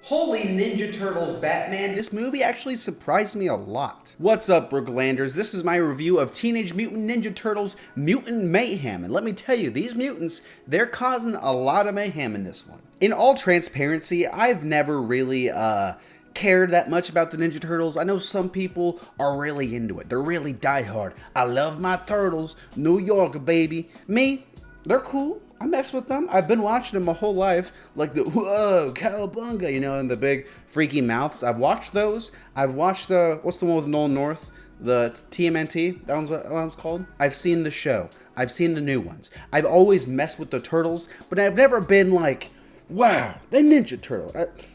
Holy Ninja Turtles Batman, this movie actually surprised me a lot. What's up, Brooklanders? This is my review of Teenage Mutant Ninja Turtles Mutant Mayhem, and let me tell you, these mutants, they're causing a lot of mayhem in this one. In all transparency, I've never really cared that much about the Ninja Turtles. I know some people are really into it. They're really diehard. I love my turtles. New York, baby. Me, they're cool. I mess with them. I've been watching them my whole life. Like the, whoa, cowabunga, you know, and the big freaky mouths. I've watched those. I've watched the, what's the one with Nolan North? The TMNT, that one's what it's called. I've seen the show. I've seen the new ones. I've always messed with the Turtles, but I've never been like, wow, the Ninja Turtle.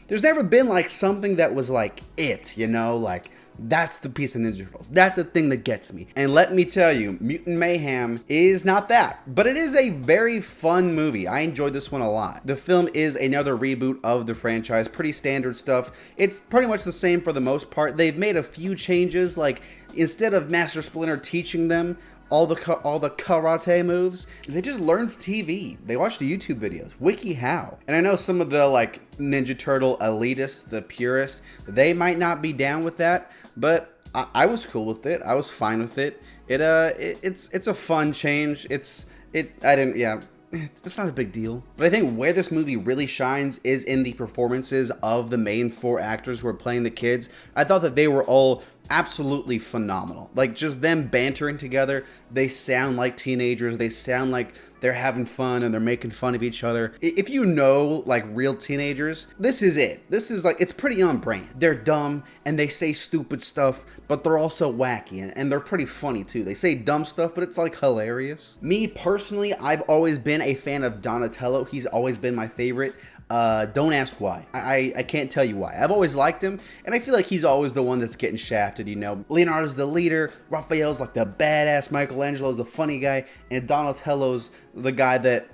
There's never been like something that was like it, you know, like that's the piece of Ninja Turtles. That's the thing that gets me. And let me tell you, Mutant Mayhem is not that, but it is a very fun movie. I enjoyed this one a lot. The film is another reboot of the franchise, pretty standard stuff. It's pretty much the same for the most part. They've made a few changes, like instead of Master Splinter teaching them all the karate moves, they just learned TV. They watched the YouTube videos, WikiHow. And I know some of the like Ninja Turtle elitists, the purists, they might not be down with that, but I was cool with it. I was fine with it. It's a fun change. It's not a big deal. But I think where this movie really shines is in the performances of the main four actors who are playing the kids. I thought that they were all absolutely phenomenal. Like, just them bantering together, they sound like teenagers. They sound like they're having fun and they're making fun of each other. If you know, like, real teenagers, this is it. This is like, it's pretty on brand. They're dumb and they say stupid stuff, but they're also wacky and they're pretty funny too. They say dumb stuff, but it's like hilarious. Me personally, I've always been a fan of Donatello. He's always been my favorite. Don't ask why. I can't tell you why. I've always liked him, and I feel like he's always the one that's getting shafted, you know. Leonardo's the leader, Raphael's like the badass, Michelangelo's the funny guy, and Donatello's the guy that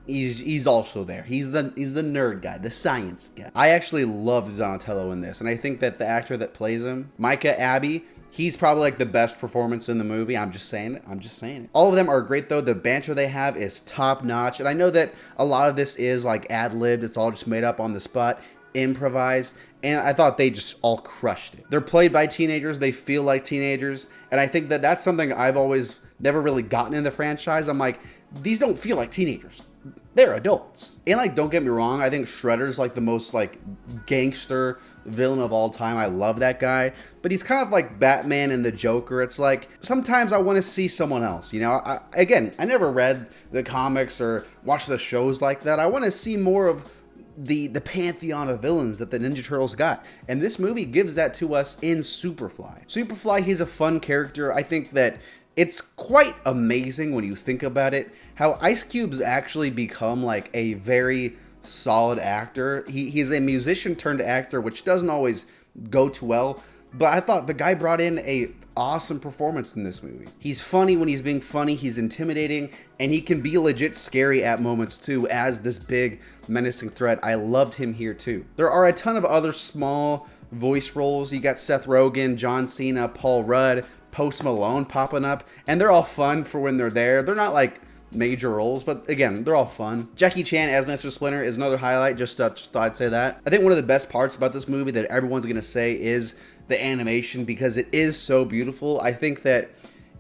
he's also there. He's the nerd guy, the science guy. I actually loved Donatello in this, and I think that the actor that plays him, Micah Abbey, he's probably like the best performance in the movie. I'm just saying it. All of them are great though. The banter they have is top notch. And I know that a lot of this is like ad-libbed. It's all just made up on the spot, improvised. And I thought they just all crushed it. They're played by teenagers. They feel like teenagers. And I think that that's something I've always never really gotten in the franchise. I'm like, these don't feel like teenagers. They're adults. And like, don't get me wrong, I think Shredder's like the most like gangster villain of all time. I love that guy, but he's kind of like Batman and the Joker. It's like sometimes I want to see someone else, you know. I never read the comics or watched the shows like that. I want to see more of the pantheon of villains that the Ninja Turtles got, and this movie gives that to us in Superfly. Superfly, he's a fun character. I think that it's quite amazing when you think about it, how Ice Cube's actually become like a very solid actor. He's a musician turned actor, which doesn't always go too well, but I thought the guy brought in a awesome performance in this movie. He's funny when he's being funny, he's intimidating, and he can be legit scary at moments too as this big menacing threat. I loved him here too. There are a ton of other small voice roles. You got Seth Rogen, John Cena, Paul Rudd, Post Malone popping up, and they're all fun for when they're there. They're not like major roles, but again, they're all fun. Jackie Chan as Mr. Splinter is another highlight. Just thought I'd say that. I think one of the best parts about this movie that everyone's gonna say is the animation, because it is so beautiful. I think that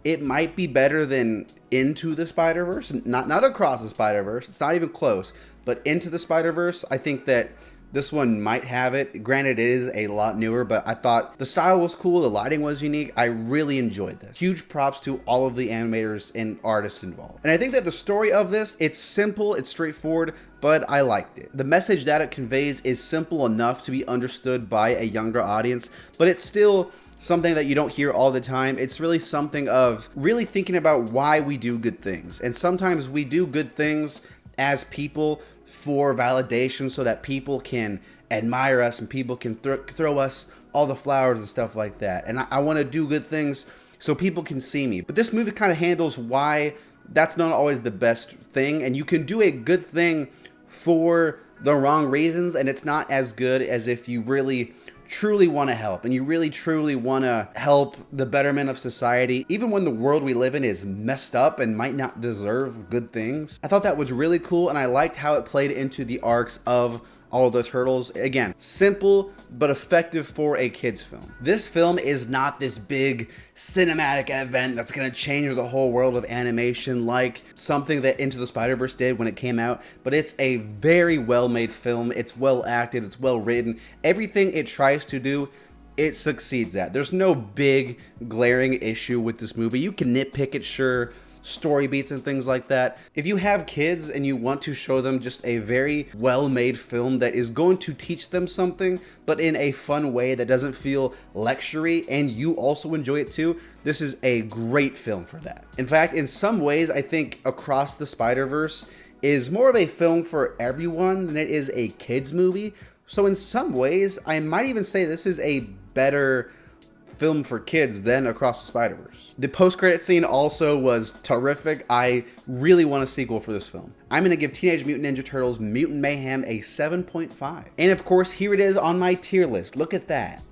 it might be better than Into the Spider-Verse, not Across the Spider-Verse. It's not even close, but Into the Spider-Verse, I think that this one might have it. Granted, it is a lot newer, but I thought the style was cool. The lighting was unique. I really enjoyed this. Huge props to all of the animators and artists involved. And I think that the story of this, it's simple, it's straightforward, but I liked it. The message that it conveys is simple enough to be understood by a younger audience, but it's still something that you don't hear all the time. It's really something of really thinking about why we do good things. And sometimes we do good things as people for validation so that people can admire us and people can throw us all the flowers and stuff like that. And I want to do good things so people can see me. But this movie kind of handles why that's not always the best thing. And you can do a good thing for the wrong reasons, and it's not as good as if you really truly want to help and you really truly want to help the betterment of society, even when the world we live in is messed up and might not deserve good things. I thought that was really cool, and I liked how it played into the arcs of all the turtles. Again, simple but effective for a kids film. This film is not this big cinematic event that's going to change the whole world of animation like something that Into the Spider-Verse did when it came out, but it's a very well-made film. It's well acted, it's well written. Everything it tries to do, it succeeds at. There's no big glaring issue with this movie. You can nitpick it, sure, story beats and things like that. If you have kids and you want to show them just a very well-made film that is going to teach them something, but in a fun way that doesn't feel lectury, and you also enjoy it too, this is a great film for that. In fact, in some ways, I think Across the Spider-Verse is more of a film for everyone than it is a kids movie. So in some ways, I might even say this is a better film for kids than Across the Spider-Verse. The post-credit scene also was terrific. I really want a sequel for this film. I'm gonna give Teenage Mutant Ninja Turtles Mutant Mayhem a 7.5. And of course, here it is on my tier list. Look at that.